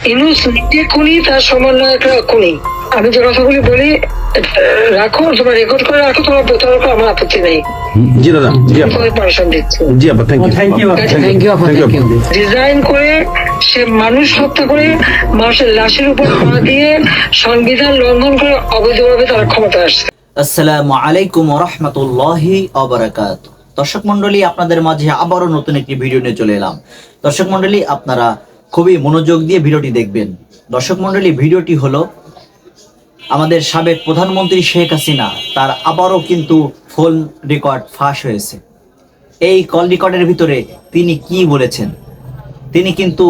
ইউনূস নিজে খুনি, তার সমন্বয়করা খুনি। আমি যে কথাগুলি বলি রাখো, তোমার রেকর্ড করে রাখো, তোমার প্রতারক আমার আপত্তি নেই। জি দাদা, জি আপা, পারমিশন দিচ্ছি। জি আপা, থ্যাংক ইউ। ডিজাইন করে সে মানুষ হত্যা করে মানুষের লাশের উপর পা দিয়ে সংবিধান লঙ্ঘন করে অবৈধভাবে তারা ক্ষমতা আসছে। আসসালামু আলাইকুম ওয়া রাহমাতুল্লাহি ওয়া বারাকাতুহু। দর্শক মণ্ডলী, আপনাদের মাঝে আবারও নতুন একটি ভিডিও নিয়ে চলে এলাম। দর্শক মণ্ডলী, আপনারা খুবই মনোযোগ দিয়ে ভিডিওটি দেখবেন। দর্শক মণ্ডলী, ভিডিওটি হলো আমাদের সাবেক প্রধানমন্ত্রী শেখ হাসিনা, তার আবারও কিন্তু ফোন রেকর্ড ফাঁস হয়েছে। এই কল রেকর্ডের ভিতরে তিনি কি বলেছেন? তিনি কিন্তু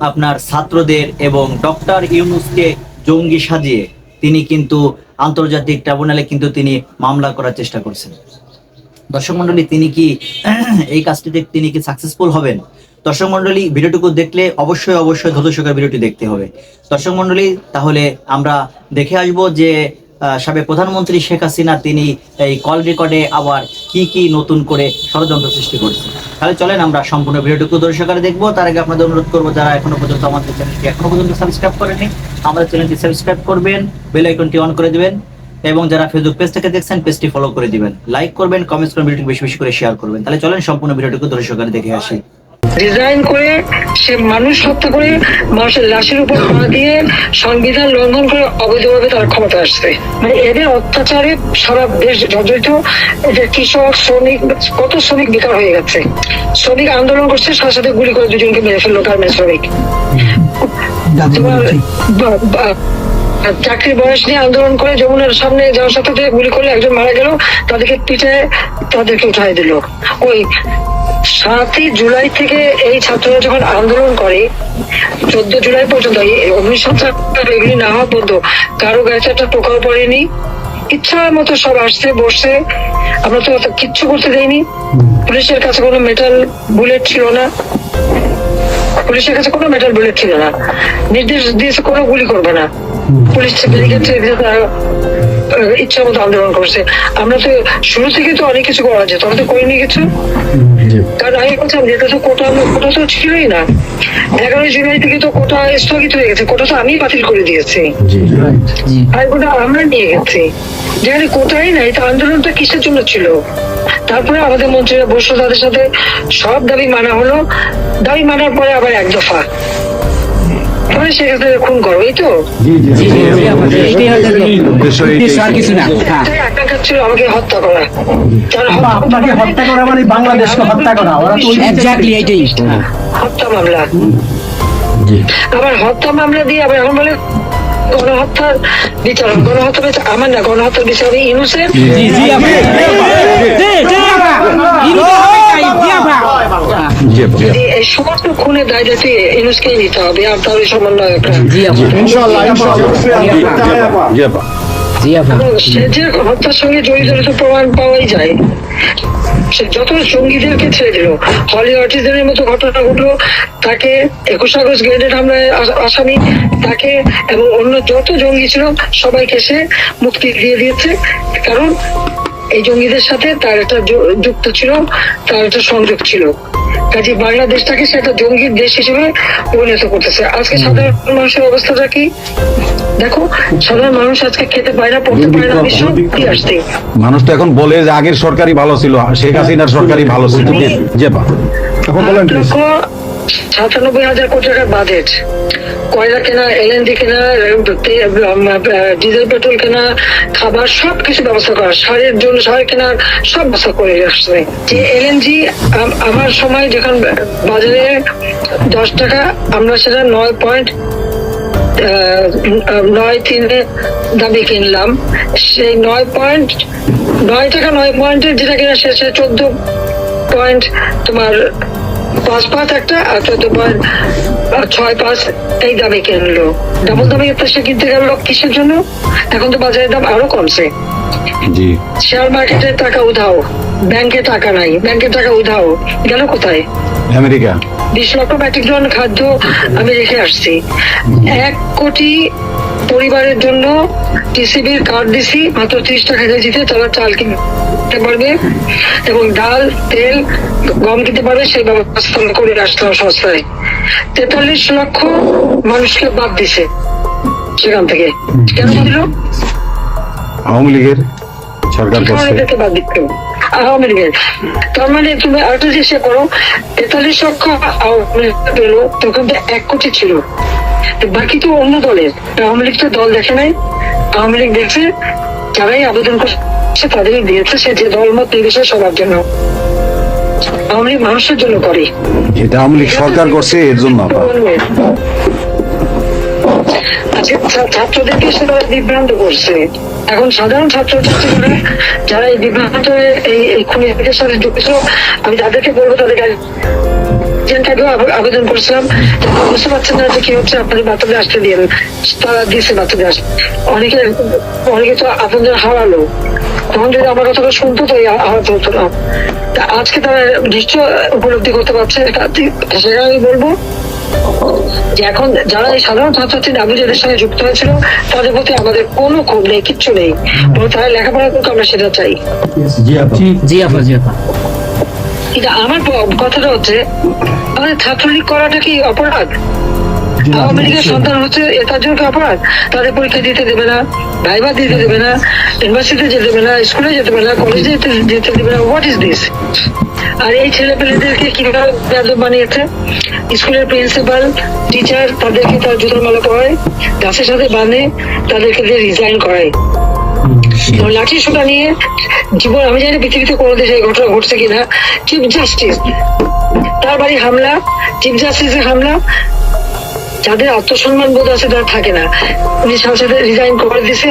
আপনার ছাত্রদের এবং ডক্টর ইউনূসকে জঙ্গি সাজিয়ে তিনি কিন্তু আন্তর্জাতিক ট্রাইব্যুনালে কিন্তু তিনি মামলা করার চেষ্টা করছেন। দর্শক মণ্ডলী, তিনি কি এই কাজটিতে তিনি কি সাকসেসফুল হবেন? দর্শক মণ্ডলী, ভিডিওটুকু দেখলে অবশ্যই ধৈর্য সহকারে ভিডিওটি দেখতে হবে। দর্শক মণ্ডলী, তাহলে আমরা দেখে আসব যে সাবেক প্রধানমন্ত্রী শেখ হাসিনা তিনি এই কল রেকর্ডে আবার কি নতুন করে ষড়যন্ত্র সৃষ্টি করছেন। তাহলে চলেন আমরা সম্পূর্ণ ভিডিওটুকু ধৈর্য সহকারে দেখবো। তার আগে আপনাদের অনুরোধ করবো, যারা এখনো পর্যন্ত আমাদের চ্যানেলটি সাবস্ক্রাইব করেনি, আমাদের চ্যানেলটি সাবস্ক্রাইব করবেন, বেল আইকনটি অন করে দিবেন, এবং যারা ফেসবুক পেজ থেকে দেখছেন পেজটি ফলো করে দিবেন, লাইক করবেন, কমেন্টস করবেন, ভিডিওটি বেশি করে শেয়ার করবেন। তাহলে চলেন সম্পূর্ণ ভিডিওটুকু ধৈর্য সহকারে দেখে আসি। ডিজাইন করে সে মানুষ হত্যা করে মানুষের লাশের উপর পা দিয়ে সংবিধান লঙ্ঘন করে অবৈধভাবে তারা ক্ষমতা আসছে। মানে এদের অত্যাচারে সারা দেশ জর্জরিত। এদের কৃষক, শ্রমিক, কত শ্রমিক বেকার হয়ে গেছে। শ্রমিক আন্দোলন করছে, সাথে সাথে গুলি করে দুজনকে মেরে ফেললো গার্মেন্টস শ্রমিক। চাকরির বয়স নিয়ে আন্দোলন করে যমুনার সামনে যাওয়ার সাথে গুলি করলে একজন মারা গেল, তাদেরকে পিঠে তাদেরকে উঠাই দিল। ওই 7ই জুলাই থেকে এই ছাত্ররা যখন আন্দোলন করে 14 জুলাই পর্যন্ত অগ্নিসংযোগ এগুলি না হওয়া পর্যন্ত কারো গায়ে একটা টোকাও পড়েনি। ইচ্ছা মতো সব আসছে বসছে, আমরা তো কিচ্ছু করতে দেয়নি। পুলিশের কাছে কোনো মেটাল বুলেট ছিল না, পুলিশের কাছে কোনো মেটাল বুলেট ছিল না। নির্দেশ দিয়েছে কোনো গুলি করবে না। পুলিশ ইচ্ছা মতো আন্দোলন করছে। আমরা তো শুরু থেকে তো অনেক কিছু করা যেত, আমরা তো করিনি কিছু। কারণ আমি বলছিলাম যেটা তো কোটা তো ছিলই না। 11 জুলাই থেকে তো কোটা স্থগিত হয়ে গেছে। কোটা তো আমি বাতিল করে দিয়েছি, আর কোটা আমরা নিয়ে গেছি। যেখানে কোটাই নাই, তা আন্দোলনটা কিসের জন্য ছিল? তারপরে আমাদের মন্ত্রীরা বসলো, তাদের সাথে সব দাবি মানা হলো। দাবি মানার পরে আবার এক দফা সেখানে খুন করো, এই তো ছিল আমাকে হত্যা করা। মানে বাংলাদেশকে হত্যা করা, হত্যা মামলা। আবার হত্যা মামলা দিয়ে আবার এখন বলে গণহত্যার বিচার। গণহত্যা বিচার আমার না, গণহত্যার বিচার হবে ইউনূসের। এই সমস্ত খুনের দায় দায়িত্ব ইউনূসকেই নিতে হবে, আর তার সমন্বয়করা। সে যে হত্যার সঙ্গে জড়িত প্রমাণ পাওয়াই যায়। সে যত জঙ্গিদেরকে ছেড়ে দিল, হলি আর্টিস্টদের মতো ঘটনা ঘটলো, তাকে 21 আগস্ট গ্রেনেড হামলায় আসামি তাকে এবং অন্য যত জঙ্গি ছিল সবাইকে সে মুক্তি দিয়ে দিয়েছে। কারণ এই জঙ্গিদের সাথে তার একটা যুক্ত ছিল, তার একটা সংযোগ ছিল। কাজে বাংলাদেশটাকে সে একটা জঙ্গির দেশ হিসেবে পরিণত করতেছে। আজকে সাধারণ মানুষের অবস্থাটা কি দেখো, সাধারণ মানুষ আজকে খেতে পায় না, পড়তে পায় না। আসতে মানুষ তো এখন বলে যে আগের সরকারই ভালো ছিল, শেখ হাসিনার সরকারই ভালো ছিল। এখন বলেন 97,000 কোটি টাকার বাজেট, কয়লা কেনা, এলএনজি কেনা, ডিজেল পেট্রোল কেনা, খাবার সবকিছু ব্যবস্থা করা, সারের জন্য সার কেনার সব ব্যবস্থা করে আসছে। যে এলএনজি আমার সময় যখন বাজারে 10 টাকা, আমরা সেটা 9.93 দামে কিনলাম। সেই 9 টাকা 9 পয়েন্টের যেটা কিনা শেষে 14 পয়েন্ট তোমার 5 একটা, আর 14.65 এই দামে কিনলো। ডাবল দামে সে কিনতে গেল কিসের জন্য? এখন তো বাজারের দাম আরো কমছে। শেয়ার মার্কেটের টাকা উধাও, ব্যাংকে টাকা নাই, ব্যাংকের টাকা উধাও, গেল কোথায়? আমেরিকা। 20 লক্ষ মেট্রিক টন খাদ্য আমি রেখে আসছি। 1 কোটি পরিবারের জন্য টিসিবির কার্ড দিছি মাত্র 30 টাকা কেজিতে, তারা চাল কিনতে পারবে এবং ডাল, তেল, গম কিনতে পারবে, সেই ব্যবস্থা করে আসলাম সস্তায়। 43 লক্ষ মানুষকে বাদ দিছে সেখান থেকে। কেন দিল? আওয়ামী লীগের সরকার করছে। এদেরকে বাদ দিত আওয়ামী লীগের। তার মানে তুমি আরেকটা চেষ্টা করো, 43 লক্ষ আওয়ামী লীগ পেল, তখন তো 1 কোটি ছিল, তো বাকি তো অন্য দলের। আওয়ামী লীগ তো দল দেখে নাই, আওয়ামী লীগ দেখছে যারাই আবেদন করছে তাদেরই দিয়েছে, সে যে দলমত নির্বিশেষে সবার জন্য। আওয়ামী লীগ মানুষের জন্য করে, এটা আওয়ামী লীগ সরকার করছে এর জন্য আপা। আজকে ছাত্রদেরকে সেটা বিভ্রান্ত করছে। এখন সাধারণ ছাত্রছাত্রীরা যারা এই বিভ্রান্ত এই খুনের সাথে যুক্ত, আমি তাদেরকে বলবো, তাদেরকে আবেদন করেছিলাম, বুঝতে পারছেন না যে কি হচ্ছে, আপনাদের বাচ্চাদের আসতে দিয়ে, তারা দিয়েছে বাচ্চাদের আসতে। অনেকে তো আপনাদের হারালো, তখন যদি আমার কথাটা শুনতো তো আহত হতো না। তা আজকে তারা নিশ্চয় উপলব্ধি করতে পারছে, সেটা আমি বলবো যে এখন যারা এই সাধারণ ছাত্রছাত্রী দাবি যাদের সঙ্গে যুক্ত হয়েছিল তাদের প্রতি আমাদের কোনো ক্ষোভ নেই, কিচ্ছু নেই, তারা লেখাপড়া করতে আমরা সেটা চাই। কিন্তু আমার কথাটা হচ্ছে, আমাদের ছাত্রলীগ করাটা কি অপরাধ? আওয়ামী লীগের সন্তান হচ্ছে তার জন্য কি অপরাধ? তাদের পরীক্ষা দিতে দেবে না, ভাইবা দিতে দেবে না, ইউনিভার্সিটিতে যেতে দেবে না, স্কুলে যেতে দেবে না, কলেজে যেতে দেবে না। What is this? আর এই ছেলে পেলেদেরকে কিভাবে বেয়াদব বানিয়েছে? স্কুলের প্রিন্সিপাল, টিচার তাদেরকে তার জুতোর মালা পরায়, গাছের সাথে বাঁধে, তাদেরকে দিয়ে রিজাইন করায়। লাঠি সোটা নিয়ে জীবন, আমি জানি পৃথিবীতে কোনো দেশে এই ঘটনা ঘটছে কিনা। চিফ জাস্টিস, তার বাড়ি হামলা, চিফ জাস্টিসের হামলা, যাদের আত্মসম্মান বোধ আছে তারা থাকে না, উনি সাথে সাথে রিজাইন করে দিছে।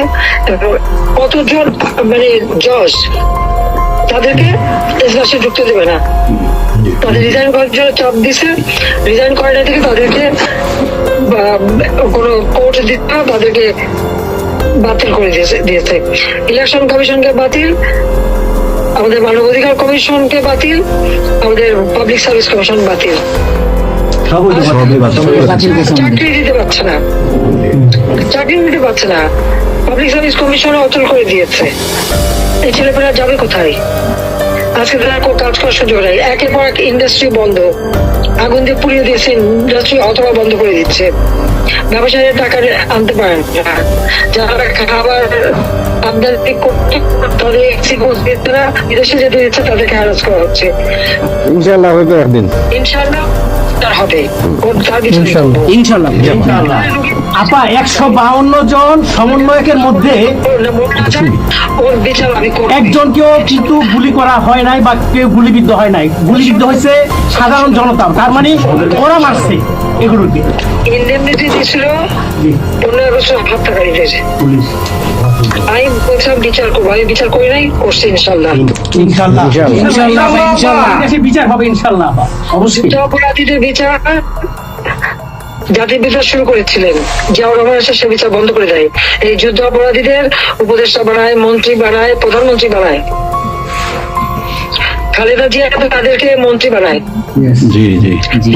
কতজন মানে জজ তাদেরকে এজলাসে ঢুকতে দেবে না, তাদের রিজাইন করার জন্য চাপ দিছে, রিজাইন করে না থেকে তাদেরকে কোনো কোর্ট দিতে না, তাদেরকে বাতিল করে দিয়েছে। ইলেকশন কমিশনকে বাতিল, আমাদের মানবাধিকার কমিশনকে বাতিল, আমাদের পাবলিক সার্ভিস কমিশন বাতিল। চাকরি দিতে পারছে না, চাকরি দিতে পারছে না, পাবলিক সার্ভিস কমিশন অচল করে দিয়েছে। এই ছেলেপেলেরা যাবে কোথায়? আজকে তারা কাজ করার সুযোগ নেই, একের পর এক ইন্ডাস্ট্রি বন্ধ, আগুন দিয়ে পুড়িয়ে দিয়েছে ইন্ডাস্ট্রি অথবা বন্ধ করে দিচ্ছে। ব্যবসায়ীরা টাকা আনতে পারেন না, যারা খাবার আমদানি করতে তারা বিদেশে যেতে দিচ্ছে, তাদেরকে হ্যারাস করা হচ্ছে। ইনশাআল্লাহ হয়তো একদিন ইনশাআল্লাহ তার হবে, ইনশাল্লাহ। আপা 152 জন সমন্বয়কের মধ্যে ওর বিচার আমি করব। একজনকেও কিন্তু গুলি করা হয় নাই বা কেউ গুলিবিদ্ধ হয় নাই, গুলিবিদ্ধ হয়েছে সাধারণ জনতা। তার মানে ওরা মারছে এগুলোকে। ইন্ডেমনিটি দিয়েছিল 15 বছর হত্যাকারীদের। আমি বলছিলাম বিচার করবো, আমি বিচার করি নাই, করছি ইনশাল্লাহ। ইনশাল্লাহ দেশে বিচার হবে ইনশাল্লাহ। অবশ্যই অপরাধীদের বিচার, জাতির বিচার শুরু করেছিলেন জিয়াউর রহমান এসে সে বিচার বন্ধ করে দেয়। এই যুদ্ধ অপরাধীদের উপদেষ্টা বানায়, মন্ত্রী বানায়, প্রধানমন্ত্রী বানায়। খালেদা জিয়া তাদেরকে মন্ত্রী বানায়,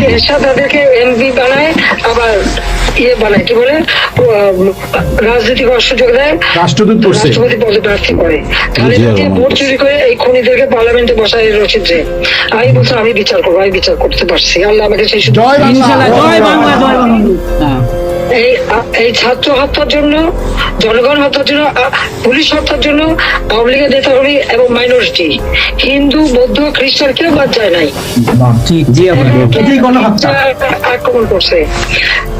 এরশাদ তাদেরকে এমপি বানায়, আবার বানায় কি বলে রাজনীতি করার সুযোগ দেয়, রাষ্ট্রপতি পদে প্রার্থী করে। খালেদা জিয়া ভোট চুরি করে এই খুনিদেরকে পার্লামেন্টে বসায় রচিত্রে। আমি বলছিলাম আমি বিচার করবো, আমি বিচার করতে পারছি, আল্লাহ আমাকে সেই সুযোগ। এই ছাত্র হত্যার জন্য, জনগণ হত্যার জন্য, পুলিশ হত্যার জন্য আওয়ামী লীগের নেতাকর্মী এবং মাইনরিটি, হিন্দু, বৌদ্ধ, খ্রিস্টান কেউ বাদ যায় নাই। আক্রমণ করছে,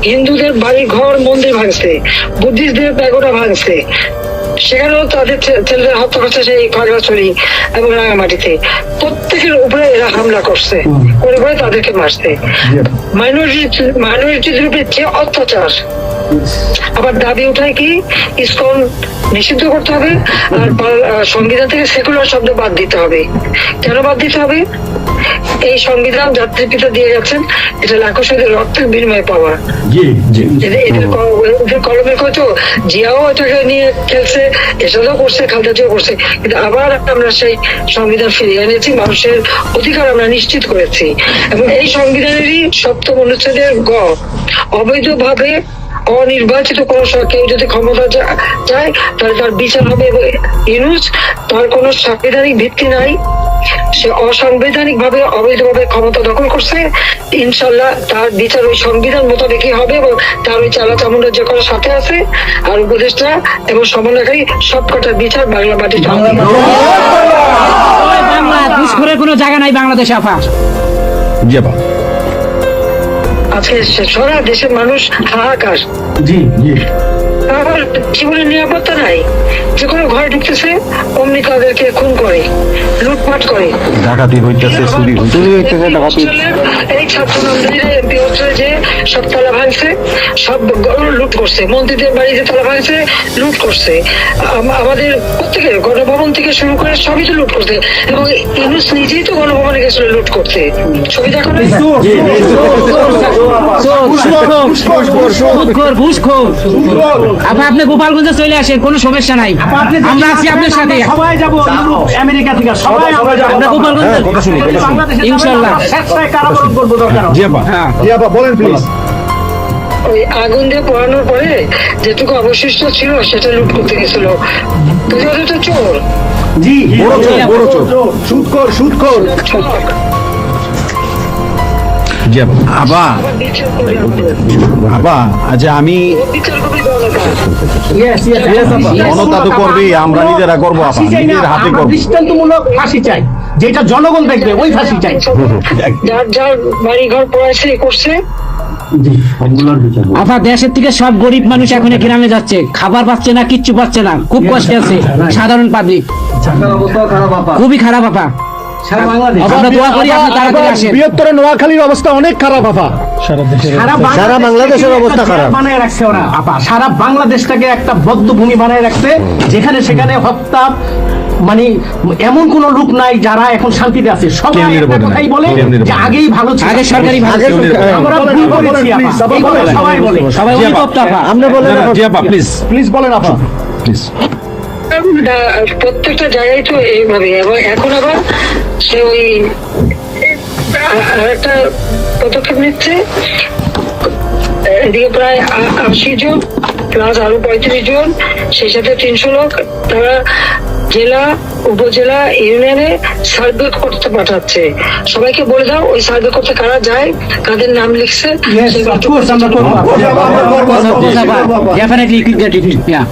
হিন্দুদের বাড়ি ঘর মন্দির ভাঙছে, বুদ্ধিস্টদের প্যাগোডা ভাঙছে, সেখানেও তাদের ছেলেদের হত্যা করছে সেই খাগড়াছড়ি এবং রাঙামাটিতে। প্রত্যেকের উপরে এরা হামলা করছে, করে করে তাদেরকে মারছে। মাইনরিটিদের উপরে যে অত্যাচার, আবার দাবি উঠায় কি ইসকন নিষিদ্ধ করতে হবে আর সংবিধান থেকে সেকুলার শব্দ বাদ দিতে হবে। কেন বাদ দিতে হবে? এই সংবিধান জাতির পিতা দিয়ে গেছেন, এটা লাখো শহীদের রক্তের বিনিময়ে পাওয়া। এদের কলমের কত জিয়াও এটাকে নিয়ে খেলছে, এসবও করছে, খালেদা জিয়াও করছে, কিন্তু আবার আমরা সেই সংবিধান ফিরিয়ে এনেছি, মানুষের অধিকার আমরা নিশ্চিত করেছি। এবং এই সংবিধানেরই 7ম অনুচ্ছেদের গ, অবৈধভাবে অনির্বাচিত কোন কেউ যদি ক্ষমতা যায় তাহলে তার বিচার হবে ইউনূস। তার কোনো সাংবিধানিক ভিত্তি নাই, সে অসাংবিধানিক ভাবে অবৈধভাবে ক্ষমতা দখল করছে। ইনশাল্লাহ তার বিচার ওই সংবিধান মোতাবেকই হবে এবং তার ওই চালা চামুন্ডার যে কোনো সাথে আছে আর উপদেষ্টা এবং সমন্বয়কারী সবকটার বিচার বাংলা মাটিতে হবে। বাংলা ঘুষখোরের কোনো জায়গা নাই বাংলাদেশে আপা। জি আপা। আজকে সারা দেশের মানুষ হাহাকার, জি জি আবার জীবনের নিরাপত্তা নাই। যে কোনো ঘরে ঢুকতেছে অমনি তাদেরকে খুন করে, লুটপাট করে। ডাকাতি হইতেছে, চুরি হইতেছে, এই ছাত্র নামদারিরা এমপি হচ্ছে যে সব তালা ভাঙছে, সব লুট করছে, মন্ত্রীদের বাড়িতে তালা ভাঙছে, লুট করছে। আমাদের প্রত্যেকের গণভবন থেকে শুরু করে সবই তো লুট করছে এবং ইউনূস নিজেই তো গণভবনে গেছিল লুট করতে। ছবি দেখো না? আপা আপনি গোপালগঞ্জে চলে আসেন, কোনো সমস্যা নাই, আমরা আছি আপনার সাথে। সবাই যাবো আমেরিকা থেকে, সবাই আমরা যাবো আমরা গোপালগঞ্জে কথা শুনি, কথা শুনি। বাংলাদেশে ইনশাআল্লাহ। স্বেচ্ছায় কারাবরণ করবো দরকার জি আপা। হ্যাঁ জি আপা, বলেন প্লিজ। ওই আগুন দিয়ে পোড়ানোর পরে যেটুকু অবশিষ্ট ছিল সেটা লুট করতে গেছিল। কিন্তু ওদের তো চোর, জি বড় চোর, বড় চোর, সুদখোর, সুদখোর। ঠক। জি আপা। আপা, আবার বিচার করবে আমাদের। আপা, আচ্ছা আমি বিচার করবে জনতা। জনতা তো করবেই, আমরা নিজেরা করবো আপা, ফাঁসি চাই না, নিজের হাতে আমরা করবো। দৃষ্টান্তমূলক ফাঁসি চাই, যেটা জনগণ দেখবে ওই ফাঁসি চাই। যার যার বাড়ি ঘর পড়াইছে করছে, আপা দেশের থেকে সব গরিব মানুষ এখন গ্রামে যাচ্ছে, খাবার পাচ্ছে না, কিচ্ছু পাচ্ছে না, খুব কষ্টে আছে সাধারণ পাবলিক, খুবই খারাপ আপা। আমরা দোয়া করি আপনি তাড়াতাড়ি আসেন। বৃহত্তর নোয়াখালীর অবস্থা অনেক খারাপ আপা। সারা বাংলাদেশের অবস্থা খারাপ বানায় রাখছে ওরা আপা, সারা বাংলাদেশটাকে একটা বদ্ধ ভূমি বানায় রাখছে, যেখানে সেখানে হত্যা, মানে এমন কোন লোক নাই যারা এখন শান্তিতে আছে। সবাই একটা কথাই বলে যে আগেই ভালো ছিল, আগে সরকারি ভালো ছিল। আমরা ভুল করেছি আপা, এই কথা সবাই বলে। সবাই অভিযুক্ত আপা। আমরা বলেন জি আপা, প্লিজ প্লিজ বলেন আপা। প্লিজ। প্রত্যেকটা জায়গায় তো এইভাবে। এবং এখন আবার সে ওই একটা পদক্ষেপ নিচ্ছে, এদিকে প্রায় 80 জন প্লাস আরো 35 জন, সেই সাথে 300 লোক তারা জেলা উপজেলা ইউনিয়নে সার্ভে করতে পাঠাচ্ছে। সবাইকে বলে দাও ওই সার্ভে করতে কারা যায়, কাদের নাম লিখছে। Definitely you can get it. Yeah.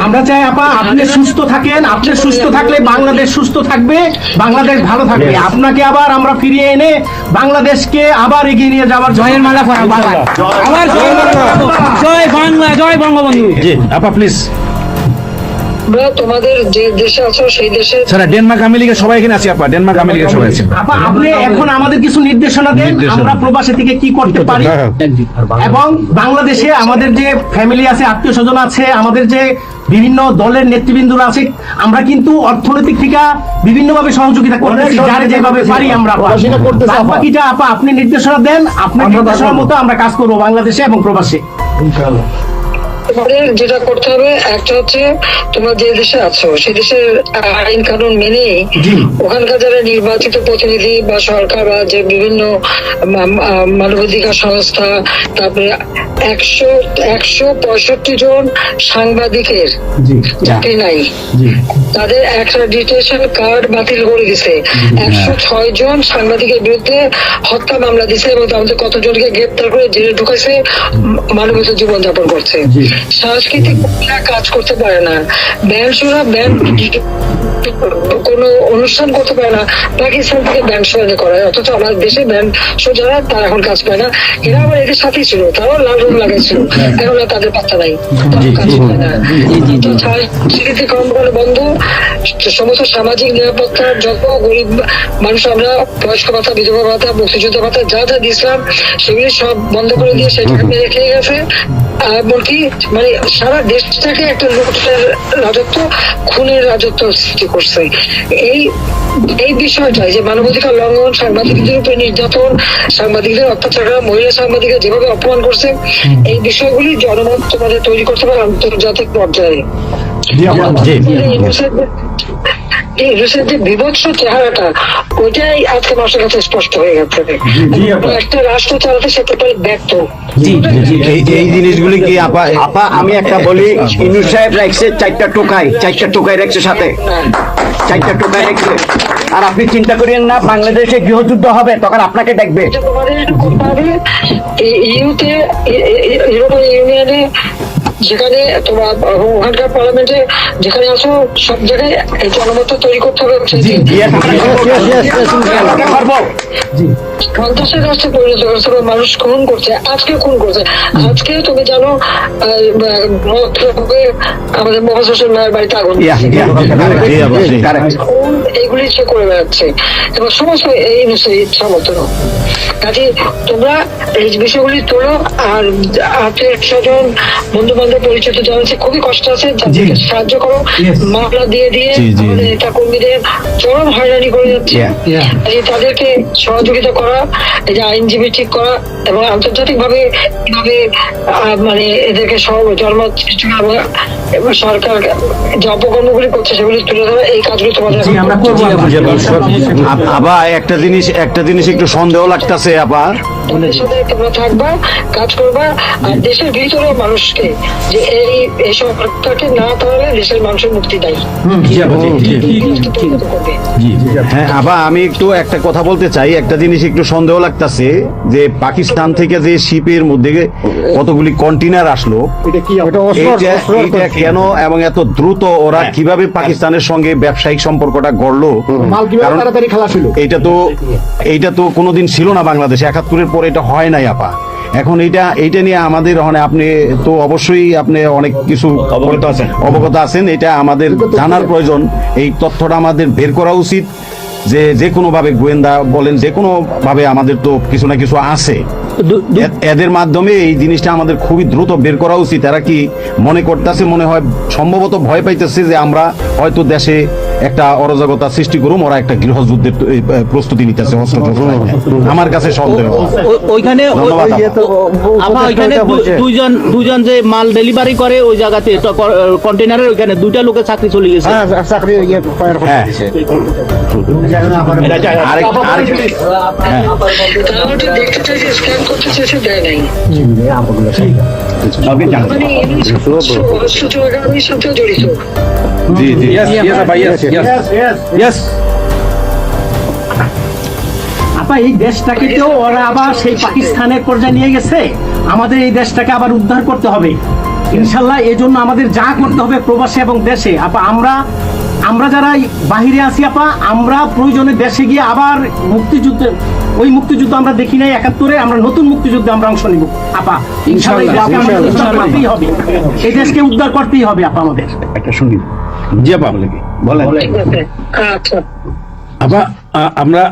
আমরা চাই আপা আপনি সুস্থ থাকেন, আপনি সুস্থ থাকলে বাংলাদেশ সুস্থ থাকবে, বাংলাদেশ ভালো থাকবে। আপনাকে আবার আমরা ফিরিয়ে এনে বাংলাদেশকে আবার এগিয়ে নিয়ে যাওয়ার জয়ের মালা পরা বাবা। আবার জয় বাংলা, জয় বঙ্গবন্ধু। জি আপা, প্লিজ। আমরা তোমাদের যে দেশে আছো সেই দেশে স্যার, ডেনমার্ক আমেরিকা সবাই এখানে আছে আপা, ডেনমার্ক আমেরিকা সবাই আছে। আপা আপনি এখন আমাদের কিছু নির্দেশনা দেন, আমরা প্রবাসী থেকে কি করতে পারি, এবং বাংলাদেশে আমাদের যে ফ্যামিলি আছে, আত্মীয় স্বজন আছে, আমাদের যে বিভিন্ন দলের নেতৃবৃন্দরা আছে, আমরা কিন্তু অর্থনৈতিক থেকে বিভিন্নভাবে সহযোগিতা করতেছি, যার যেভাবে পারি আমরা। বাকিটা আপা আপনি নির্দেশনা দেন, আপনার নির্দেশনার মতো আমরা কাজ করবো বাংলাদেশে এবং প্রবাসে। তোমাদের যেটা করতে হবে, একটা হচ্ছে তোমরা যে দেশে আছো সেই দেশের আইন কানুন মেনে ওখানকার যারা নির্বাচিত প্রতিনিধি বা সরকার বা যে বিভিন্ন মানবাধিকার সংস্থা, তারপরে 165 জন সাংবাদিকের চাকরি নাই, তাদের অ্যাক্রেডিটেশন কার্ড বাতিল করে দিছে। 106 জন সাংবাদিকের বিরুদ্ধে হত্যা মামলা দিছে এবং তাদের কতজনকে গ্রেপ্তার করে জেলে ঢুকাইছে, মানবিত জীবনযাপন করছে। সাংস্কৃতিক কাজ করতে পারে না, ব্যান্ড শোরা ব্যান্ড কোনো অনুষ্ঠান করতে পারে না, পাকিস্তান থেকে ব্যান্ড শো এনে করা, অথচ আমাদের দেশে ব্যান্ড শো যারা তারা এখন কাজ পায় না। এরা আবার এদের সাথেই ছিল, তারাও লাল রং লাগাইছিল, এখন আর তাদের পাত্তা নাই, কাজ পায় না। সাংস্কৃতিক কর্মকাণ্ড বন্ধ, সমস্ত সামাজিক নিরাপত্তার যত গরিব মানুষ আমরা বয়স্ক ভাতা, বিধবা ভাতা, মুক্তিযোদ্ধা ভাতা যা যা দিয়েছিলাম সেগুলি সব বন্ধ করে দিয়ে সেটা রেখে গেছে। এমনকি মানে সারা দেশটাকে একটা লুটের রাজত্ব, খুনের রাজত্ব সৃষ্টি করছে। এই বিষয়টাই যে মানবাধিকার লঙ্ঘন, সাংবাদিকদের উপরে নির্যাতন, সাংবাদিকদের অত্যাচার, মহিলা সাংবাদিকরা যেভাবে অপমান করছে, এই বিষয়গুলি জনমত তোমাদের তৈরি করতে পারে আন্তর্জাতিক পর্যায়ে। এই দেশের যে বিভৎস চেহারাটা, ওইটাই আজকে মানুষের কাছে স্পষ্ট হয়ে গেছে। একটা রাষ্ট্র চালাতে সে টোটাল ব্যর্থ। এই জিনিসগুলি কি আপা আপা আমি একটা বলি, ইউনূস সাহেব রাখছে চারটা টোকাই রাখছে সাথে, চারটা টোকাই রাখছে। আর আপনি চিন্তা করেন না বাংলাদেশে গৃহযুদ্ধ হবে তখন আপনাকে দেখবে। এটা তোমাদের করতে হবে ইউতে, ইউরোপিয়ান ইউনিয়নে, যেখানে তোমার ওখানকার পার্লামেন্টে যেখানে আছো, সব জায়গায় এই জনমত তৈরি করতে হবে। সন্ত্রাসের রাষ্ট্রে পরিণত করছে, মানুষ খুন করছে, আজকে খুন করছে। আজকে তুমি জানো আমাদের মহাজ হোসেন ভাইয়ের বাড়িতে আগুন, এইগুলি সে করে বেড়াচ্ছে এবং সমস্ত এই ইচ্ছা মতো। কাজে তোমরা এই বিষয়গুলি তোলো, আর আত্মীয় স্বজন বন্ধু বান্ধব পরিচিত জানাচ্ছে খুবই কষ্ট আছে, যাদেরকে সাহায্য করো। মামলা দিয়ে আমাদের নেতা কর্মীদের চরম হয়রানি করে যাচ্ছে। তাদেরকে সহযোগিতা করা, এই যে আইনজীবী ঠিক করা এবং আন্তর্জাতিক ভাবে কিভাবে মানে এদেরকে জনমত সৃষ্টি করা এবং সরকার যে অপকর্মগুলি করছে সেগুলি তুলে ধরা, এই কাজগুলি তোমাদের আবার একটা জিনিস একটু সন্দেহ লাগতেছে আবার, তোমরা থাকবা, কাজ করবা, আর দেশের ভিতরে মানুষকে যে এই সরকারকে না তাহলে দেশের মানুষের মুক্তি দেয়। হ্যাঁ আবার আমি একটু একটা কথা বলতে চাই, একটা জিনিস একটু সন্দেহ লাগতেছে যে পাকিস্তান থেকে যে শিপের মধ্যে কতগুলি কন্টেইনার আসলো, এটা কেন এবং এত দ্রুত ওরা কিভাবে পাকিস্তানের সঙ্গে ব্যবসায়িক সম্পর্কটা গড়লো? কারণ এইটা তো কোনোদিন ছিল না বাংলাদেশে, ৭১-এর পরে এটা হয় নাই আপা। এখন এইটা নিয়ে আমাদের আপনি তো অবশ্যই আপনি অনেক কিছু অবগত আছেন, এটা আমাদের জানার প্রয়োজন। এই তথ্যটা আমাদের বের করা উচিত, যে কোনো ভাবে গোয়েন্দা বলেন, যে কোনো ভাবে আমাদের তো কিছু না কিছু আছে, এদের মাধ্যমে এই জিনিসটা আমাদের খুবই দ্রুত বের করা উচিত। এরা কি মনে করতেছে, মনে হয় সম্ভবত ভয় পাইতেছে যে আমরা হয়তো দেশে একটা অরাজকতা সৃষ্টি করুম, ওরা একটা গৃহযুদ্ধের প্রস্তুতি নিতেছে, অস্ত্র। আমার কাছে সন্দেহ। ওইখানে দুজন যে মাল ডেলিভারি করে ওই জায়গাতে কন্টেনারের ওইখানে 2টা লোকের চাকরি চলে গেছে। দেখতে চাইছে, স্ক্যান করতে চাইছে, দেয় নাই। সাথে জড়িত। আপা এই দেশটাকে তো ওরা আবার সেই পাকিস্তানের পর্যায়ে নিয়ে গেছে, আমাদের এই দেশটাকে আবার উদ্ধার করতে হবে ইনশাল্লাহ। এই জন্য আমাদের যা করতে হবে প্রবাসী এবং দেশে, আপা আমরা যারা বাহিরে আছি আপা, আমরা প্রয়োজনে দেশে গিয়ে আবার ওই মুক্তিযুদ্ধ আমরা দেখি নাই ৭১-এ, আমরা নতুন মুক্তিযুদ্ধে আমরা অংশ নিব আপা ইনশাআল্লাহ। এই দেশকে উদ্ধার করতেই হবে আপা আমাদের। একটা শুনি জি আপা বলেন। আচ্ছা আপা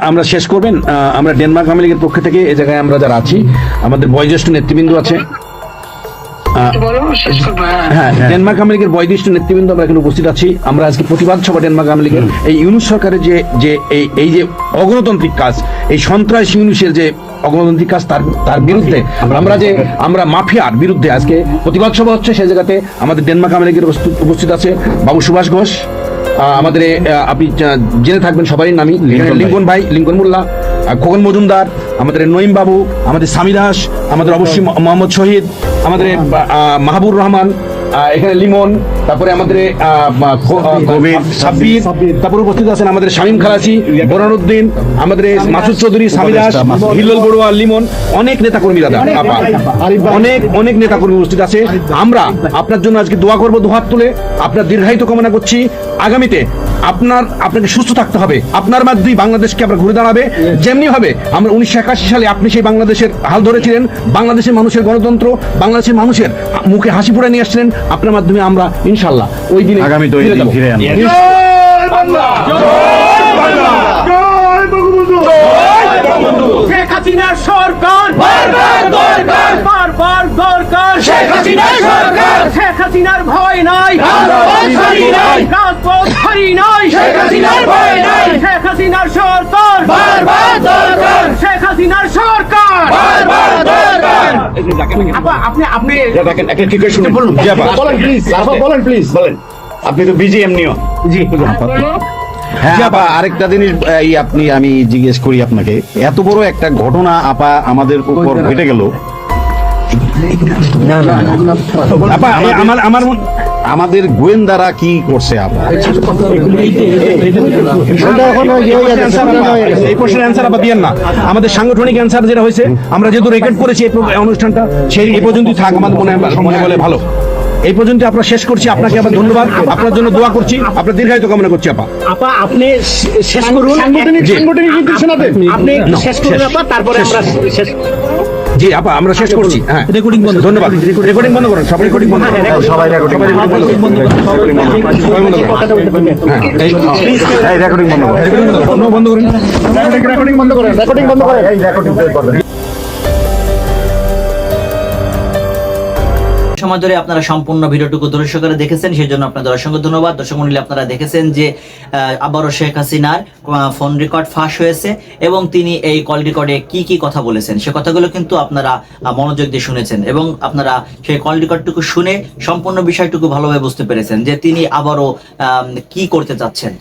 আমরা শেষ করবেন। আমরা ডেনমার্ক আওয়ামী লীগের পক্ষ থেকে এই জায়গায় আমরা যারা আছি, আমাদের বয়োজ্যেষ্ঠ নেতৃবৃন্দ আছে। হ্যাঁ, ডেনমার্ক আওয়ামী লীগের বয়োজ্যেষ্ঠ নেতৃবৃন্দ আমরা এখানে উপস্থিত আছি। আমরা আজকে প্রতিবাদ সভা ডেনমার্ক আওয়ামী লীগের এই ইউনূস সরকারের যে এই যে অগণতান্ত্রিক কাজ, এই সন্ত্রাস ইউনূসের যে অগণতান্ত্রিক কাজ, তার বিরুদ্ধে আমরা মাফিয়ার বিরুদ্ধে আজকে প্রতিবাদ সভা হচ্ছে। সেই জায়গাতে আমাদের ডেনমার্ক আওয়ামী লীগের উপস্থিত আছে বাবু সুভাষ ঘোষ, আমাদের আপনি জেনে থাকবেন সবাই নামই, লিঙ্কন ভাই, লিঙ্কন মোল্লা, খোকন মজুমদার, আমাদের নঈম বাবু, আমাদের স্বামী দাস, আমাদের অবশ্যই মোহাম্মদ শহীদ, আমাদের মাহবুর রহমান, এখানে লিমন, তারপরে আমাদের সাব্বির, তারপরে উপস্থিত আছেন আমাদের শামীম খালাসি, বোরানুদ্দিন, আমাদের মাসুদ চৌধুরী, স্বামী দাস, হিল্লোল বড়ুয়া, লিমন, অনেক নেতাকর্মী দাদা আপা, অনেক নেতাকর্মী উপস্থিত আছে। আমরা আপনার জন্য আজকে দোয়া করবো, দুহাত তুলে আপনার দীর্ঘায়িত কামনা করছি। আগামীতে আপনাকে সুস্থ থাকতে হবে, আপনার মাধ্যমেই বাংলাদেশকে আমরা ঘুরে দাঁড়াবে। যেমনি হবে আমরা 1981 সালে আপনি সেই বাংলাদেশের হাল ধরেছিলেন, বাংলাদেশের মানুষের গণতন্ত্র, বাংলাদেশের মানুষের মুখে হাসি ফুটে নিয়ে আসছিলেন, আপনার মাধ্যমে আমরা ইনশাল্লাহ ওই দিনে আগামীতে ওই দিন ফিরে আনবো। শেখ হাসিনার সরকার বারবার দরকার, বারবার দরকার শেখ হাসিনার সরকার। শেখ হাসিনার ভয় নাই, রাজপথ হারি নাই, শেখ হাসিনার ভয় নাই। শেখ হাসিনার সরকার বারবার দরকার, শেখ হাসিনার সরকার বারবার দরকার। আপনি দেখেন একটা ঠিক শুনে বলুন প্লিজ, বলেন প্লিজ, বলেন। আপনি তো বিজিএম নিও। জি হ্যাঁ আপা, আরেকটা জিনিস আমি জিজ্ঞেস করি আপনাকে, এত বড় একটা ঘটনা আপা আমাদের উপর ঘটে গেল, আপা আমার আমাদের গোয়েন্দারা কি করছে আপা? এই প্রশ্নের অ্যান্সার আবার দিয়েন না, আমাদের সাংগঠনিক অ্যান্সার যেটা হয়েছে, আমরা যেহেতু রেকর্ড করেছি এই অনুষ্ঠানটা, সেই এই পর্যন্তই থাক, আমাদের মনে বলে ভালো। এই পর্যন্ত আমরা শেষ করছি, আপনাকে আবার ধন্যবাদ, আপনার জন্য দোয়া করছি, আপনার দীর্ঘায়িত কামনা করছি আপা। আপা আপনি শেষ করুন, আপনি শেষ করুন আপা, তারপরে আমরা শেষ। জি আপা, আমরা শেষ করছি। হ্যাঁ, রেকর্ডিং বন্ধ। ধন্যবাদ। রেকর্ডিং বন্ধ করেন, সবাই রেকর্ডিং বন্ধ করেন। সবাই রেকর্ডিং বন্ধ করেন। রেকর্ডিং বন্ধ করেন। বন্ধ করেন। রেকর্ডিং বন্ধ করেন। রেকর্ডিং বন্ধ করেন। সময় ধরে আপনারা সম্পূর্ণ ভিডিওটুকু ধৈর্য সহকারে দেখেছেন, সেই জন্য আপনাদের অসংখ্য ধন্যবাদ। দর্শক মণ্ডলী, আপনারা দেখেছেন যে আবারও শেখ হাসিনার ফোন রেকর্ড ফাঁস হয়েছে এবং তিনি এই কল রেকর্ডে কি কি কথা বলেছেন সে কথাগুলো কিন্তু আপনারা মনোযোগ দিয়ে শুনেছেন এবং আপনারা সেই কল রেকর্ডটুকু শুনে সম্পূর্ণ বিষয়টুকু ভালোভাবে বুঝতে পেরেছেন যে তিনি আবারও কি করতে চাচ্ছেন।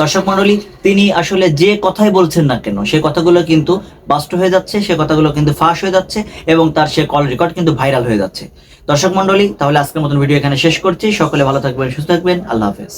দর্শক মণ্ডলী, তিনি আসলে যে কথাই বলছেন না কেন সে কথাগুলো কিন্তু বাস্তব হয়ে যাচ্ছে, সে কথাগুলো কিন্তু ফাঁস হয়ে যাচ্ছে এবং তার সে কল রেকর্ড কিন্তু ভাইরাল হয়ে যাচ্ছে। দর্শক মণ্ডলী, তাহলে আজকের মতন ভিডিও এখানে শেষ করছি। সকলে ভালো থাকবেন, সুস্থ থাকবেন। আল্লাহ হাফেজ।